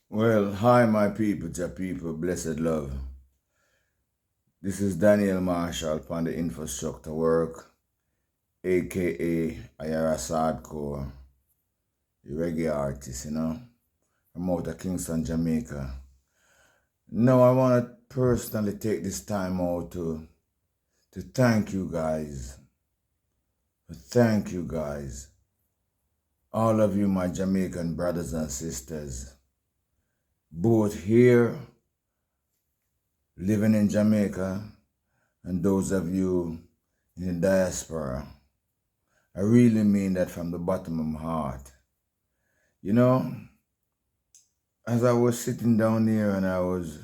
Well, hi, my people, Jah people, blessed love. This is Daniel Marshall upon the infrastructure work, aka Ayara Hardcore, the reggae artist, from out of Kingston, Jamaica. Now, I want to personally take this time out to thank you guys. Thank you guys. All of you, my Jamaican brothers and sisters, both here, living in Jamaica, and those of you in the diaspora. I really mean that from the bottom of my heart. You know, as I was sitting down here and I was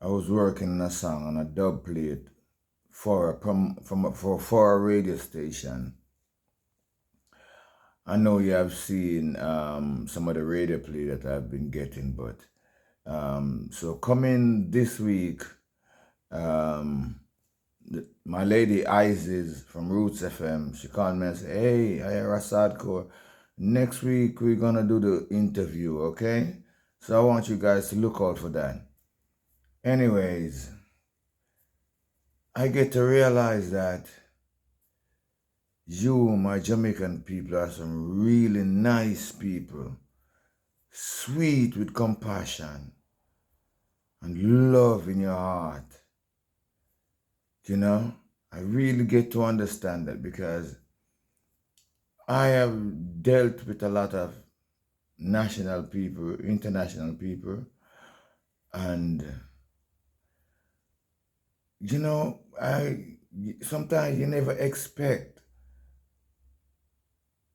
working on a song on a dub plate for a radio station. I know you have seen some of the radio play that I've been getting, but so coming this week, my lady Isis from Roots FM, she called me and said, "Hey, I hear Sadko. Next week we're gonna do the interview, okay? So I want you guys to look out for that." Anyways, I get to realize that you, my Jamaican people, are some really nice people, sweet with compassion and love in your heart. You know, I really get to understand that because I have dealt with a lot of national people, international people, and I sometimes you never expect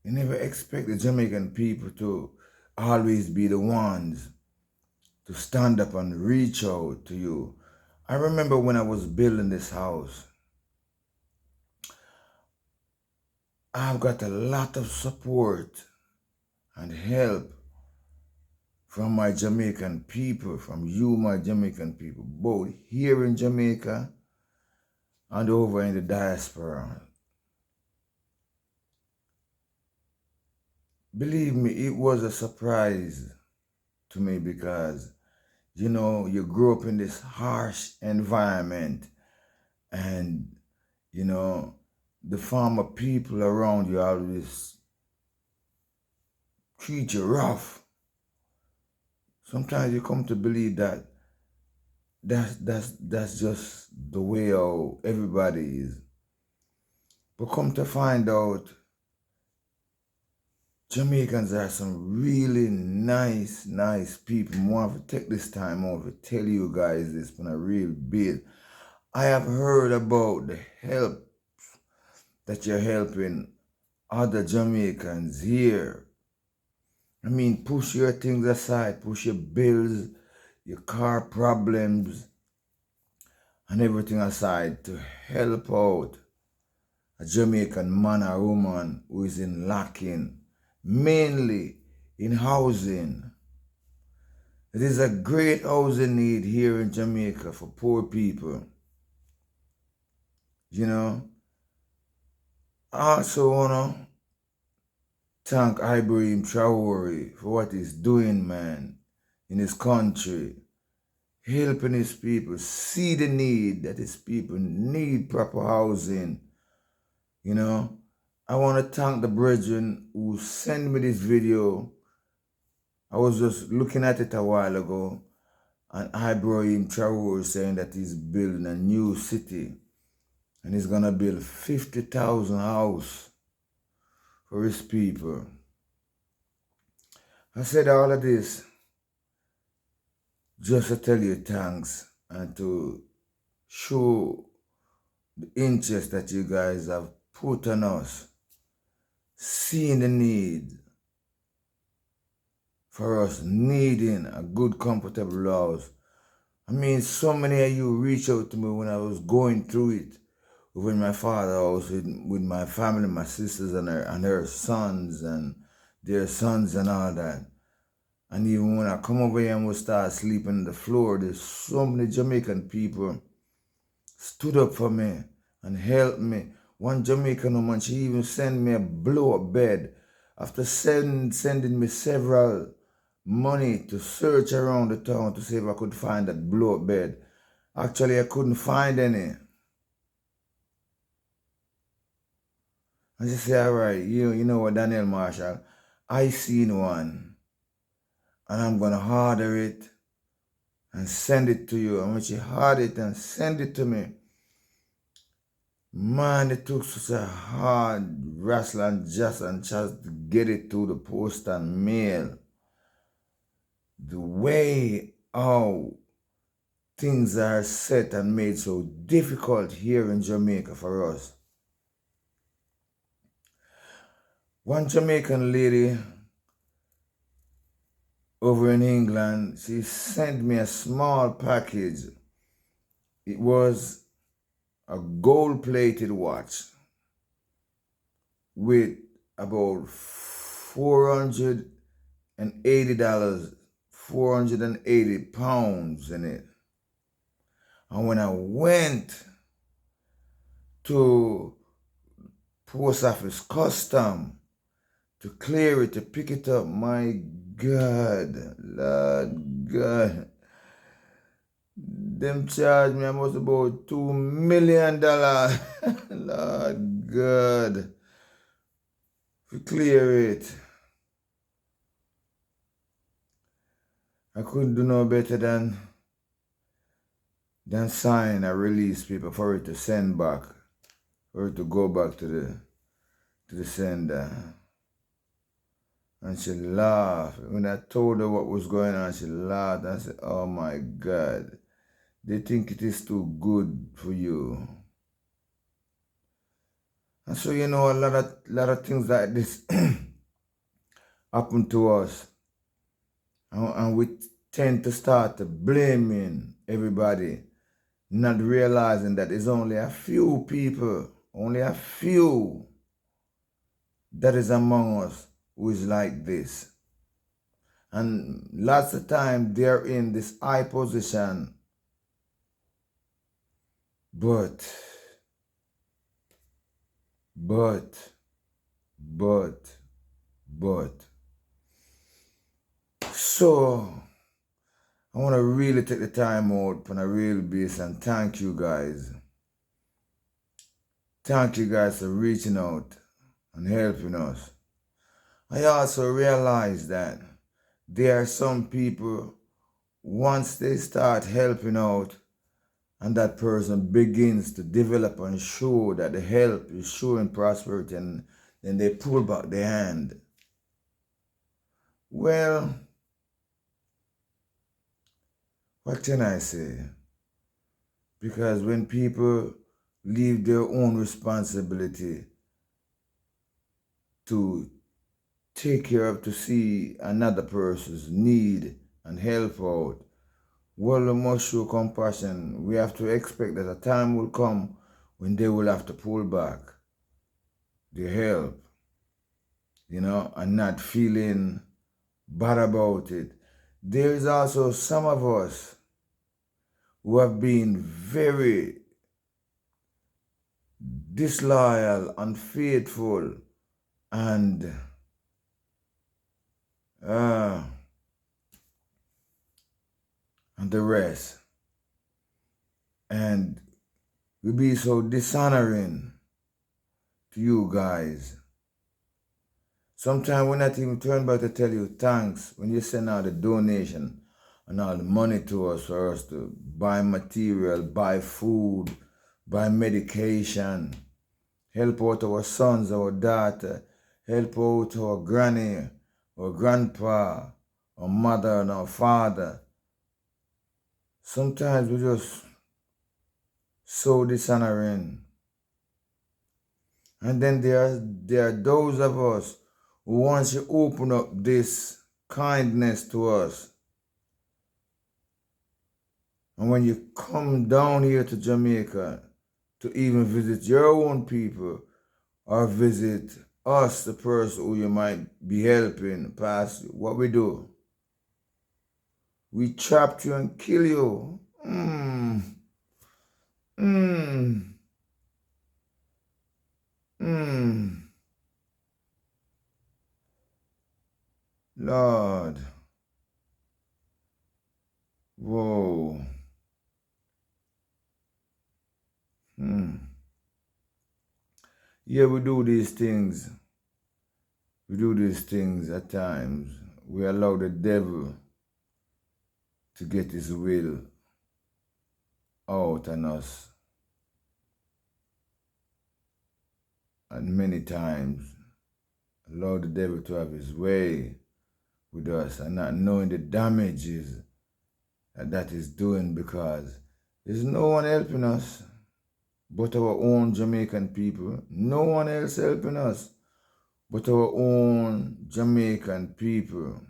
the Jamaican people to always be the ones to stand up and reach out to you. I remember when I was building this house, I've got a lot of support and help from my Jamaican people, from you, my Jamaican people, both here in Jamaica and over in the diaspora. Believe me, it was a surprise to me because, you grew up in this harsh environment and, the farmer people around you always treat you rough. Sometimes you come to believe that that's just the way how everybody is. But come to find out, Jamaicans are some really nice people. I want to take this time out to tell you guys this from a real bit. I have heard about the help that you're helping other Jamaicans here. I mean, push your things aside, push your bills, your car problems, and everything aside to help out a Jamaican man or woman who is in lacking, mainly in housing. It is a great housing need here in Jamaica for poor people. I also want to thank Ibrahim Traore for what he's doing, man, in his country, helping his people see the need that his people need proper housing. I want to thank the brethren who sent me this video. I was just looking at it a while ago, and Ibrahim Traore saying that he's building a new city and he's gonna build 50,000 houses for his people. I said all of this just to tell you thanks and to show the interest that you guys have put on us, seeing the need for us needing a good, comfortable house. I mean, so many of you reached out to me when I was going through it with my father house, with my family, my sisters and her sons and their sons and all that. And even when I come over here and we start sleeping on the floor, there's so many Jamaican people stood up for me and helped me. One Jamaican woman, she even sent me a blow-up bed after sending me several money to search around the town to see if I could find that blow-up bed. Actually, I couldn't find any. I just say, all right, you know what, Daniel Marshall, I seen one, and I'm going to order it and send it to you. And when she ordered it and send it to me, man, it took such a hard wrestle and just to get it to the post and mail. The way how things are set and made so difficult here in Jamaica for us. One Jamaican lady over in England, she sent me a small package. It was a gold-plated watch with about $480, 480 pounds in it. And when I went to Post Office Custom to clear it, to pick it up, my God, Lord God, them charged me almost about $2 million, Lord God, to clear it. I couldn't do no better than sign a release paper for it to send back, for it to go back to the sender. And she laughed. When I told her what was going on, she laughed and said, oh my God, they think it is too good for you. And so, you know, a lot of things like this happen to us. And we tend to start blaming everybody, not realizing that it's only a few people, only a few that is among us who is like this. And lots of time they're in this high position, but so I want to really take the time out on a real basis and thank you guys. Thank you guys for reaching out and helping us. I also realize that there are some people, once they start helping out and that person begins to develop and show that the help is showing prosperity, and then they pull back their hand. Well, what can I say? Because when people leave their own responsibility to take care of, to see another person's need and help out, well, we must show compassion. We have to expect that a time will come when they will have to pull back their help, you know, and not feeling bad about it. There is also some of us who have been very disloyal, unfaithful, and the rest. And we be so dishonoring to you guys. Sometimes we're not even turning back to tell you thanks when you send out the donation and all the money to us for us to buy material, buy food, buy medication, help out our sons, our daughter, help out our granny, our grandpa, our mother and our father. Sometimes we're just so dishonoring. And then there are those of us who, once you open up this kindness to us, and when you come down here to Jamaica to even visit your own people or visit us, the person who you might be helping, past what we do, we trap you and kill you. Lord. Yeah, we do these things. We do these things at times. We allow the devil to get his will out on us. And many times, allow the devil to have his way with us and not knowing the damages that is doing, because there's no one helping us but our own Jamaican people. No one else helping us but our own Jamaican people.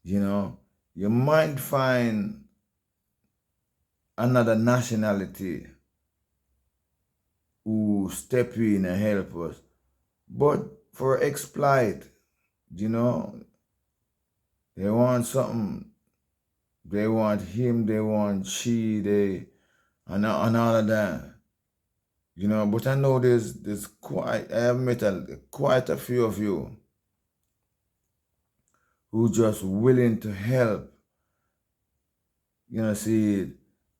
You know, you might find another nationality who step in and help us, but for exploit, you know, they want something. They want him, they want she, and all of that. You know, but I know there's quite, I have met quite a few of you who just willing to help, you know, see,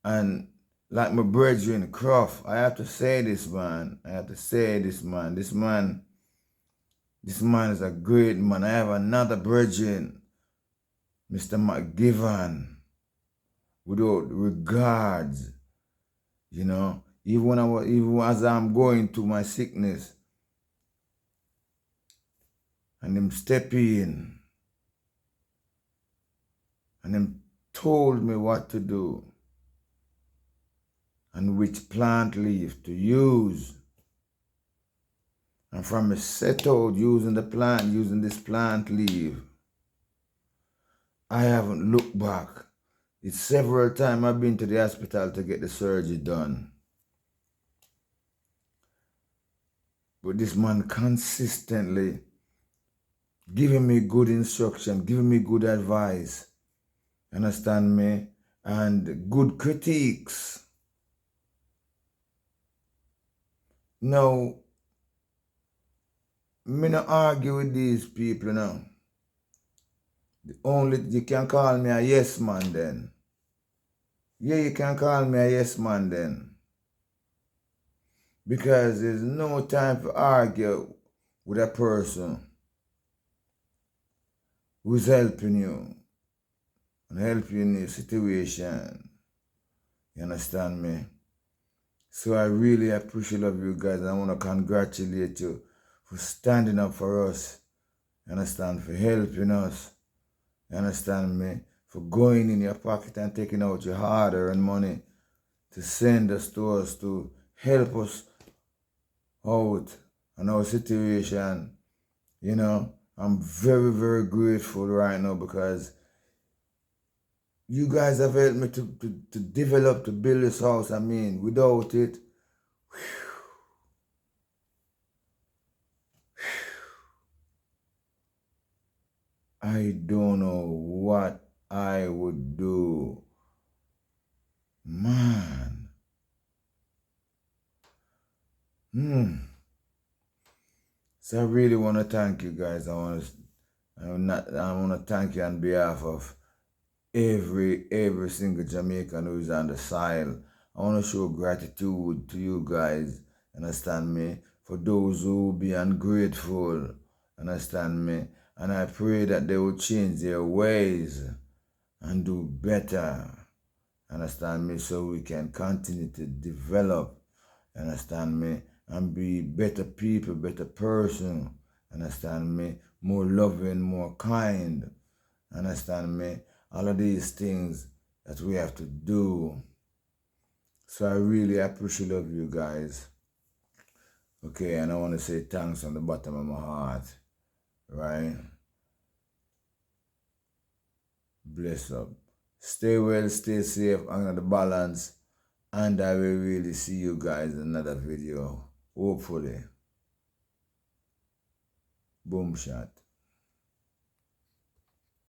and like my brethren, Croft, I have to say this, man. I have to say this, man. This man is a great man. I have another brethren, Mr. McGivern, without regards, you know. Even as I'm going through my sickness, and them step in, and them told me what to do, and which plant leaf to use. And from a set out using this plant leaf, I haven't looked back. It's several times I've been to the hospital to get the surgery done. But this man consistently giving me good instruction, giving me good advice, understand me, and good critiques. Now, me not argue with these people now. You can call me a yes man then. Yeah, you can call me a yes man then. Because there's no time to argue with a person who's helping you and help you in your situation. You understand me? So I really appreciate of you guys. I want to congratulate you for standing up for us. You understand? For helping us. You understand me? For going in your pocket and taking out your hard-earned money to send us to us, to help us out in our situation. You know, I'm very, very grateful right now, because you guys have helped me to develop, to build this house. I mean, without it, I don't know what I would do. Man. So I really want to thank you guys. I want to thank you on behalf of every single Jamaican who is on the soil. I want to show gratitude to you guys, understand me, for those who be ungrateful, understand me, and I pray that they will change their ways and do better, understand me, so we can continue to develop, understand me, and be better people, better person, understand me, more loving, more kind, understand me, all of these things that we have to do. So I really appreciate of you guys. Okay, and I want to say thanks from the bottom of my heart, right? Bless up. Stay well, stay safe, under the balance, and I will really see you guys in another video, hopefully. Boom shot.